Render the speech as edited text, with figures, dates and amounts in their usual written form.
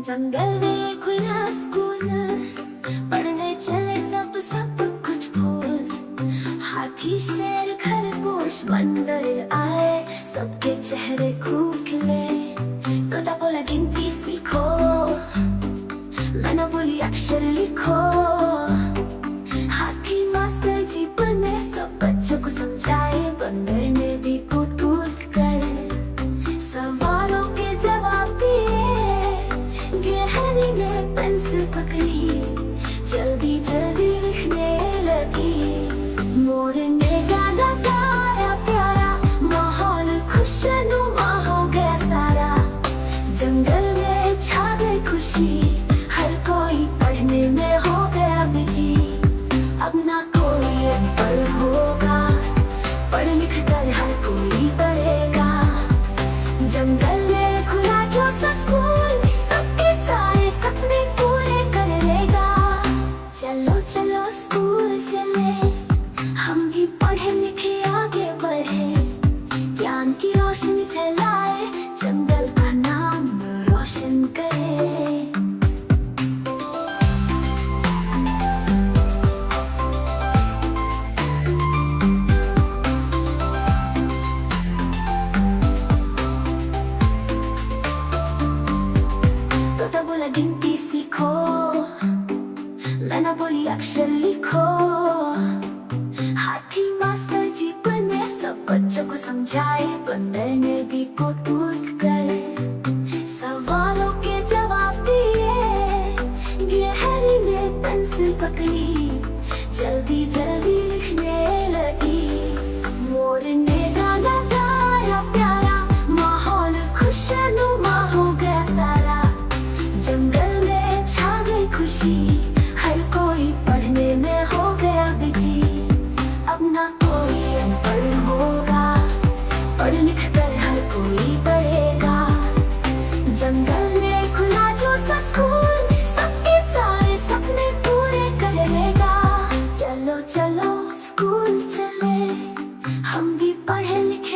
जंगल में खुला स्कूल, पढ़ने चले सब सब कुछ भूल। हाथी शेर खरगोश बंदर आए, सबके चेहरे खूब खिले। तोता बोला गिनती सीखो, मैंने बोली अक्षर लिखो। हाथी मास्टर जी बने, सब बच्चों को समझाए। बंदर ने भी कूद कूद कर सवालों के जवाब दिए। गिलहरी ने पेंसिल पकड़ी, जल्दी जल्दी लिखने लगी। मोर ने गाना गाया प्यारा, माहौल खुशनुमा हो गया सारा। जंगल में छा गई खुशी, हर कोई पढ़ने में हो गया बिजी। अब ना कोई अनपढ़ होगा, पढ़ लिख कर हर कोई पढ़ेगा। जंगल में खुला जो सा स्कूल, सबके सारे सपने पूरे कर लेगा। चलो चलो स्कूल चले, हम भी पढ़े लिखे आगे बढ़े। ज्ञान की रोशनी फैलाए, जंगल का नाम रोशन करे। तोता बोला गिनती सीखो, मैंने बोली अक्षर लिखो। हाथी मास्टर जी बने, सब बच्चों को समझाए। बंदर ने भी कूद कूद कर सवालों के जवाब दिए। गिलहरी ने पेंसिल पकड़ी, जल्दी जल्दी लिखने लगी। मोर ने गाना गाया प्यारा, माहौल खुशनुमा हो गया सारा। जंगल में छा गई खुशी, हर कोई पढ़ने में हो गया बिजी। अब ना कोई अनपढ़ होगा, पढ़ लिख कर हर कोई पढ़ेगा। जंगल में खुला जो सा स्कूल, सबके सारे सपने पूरे करेगा। चलो चलो स्कूल चले, हम भी पढ़े लिखे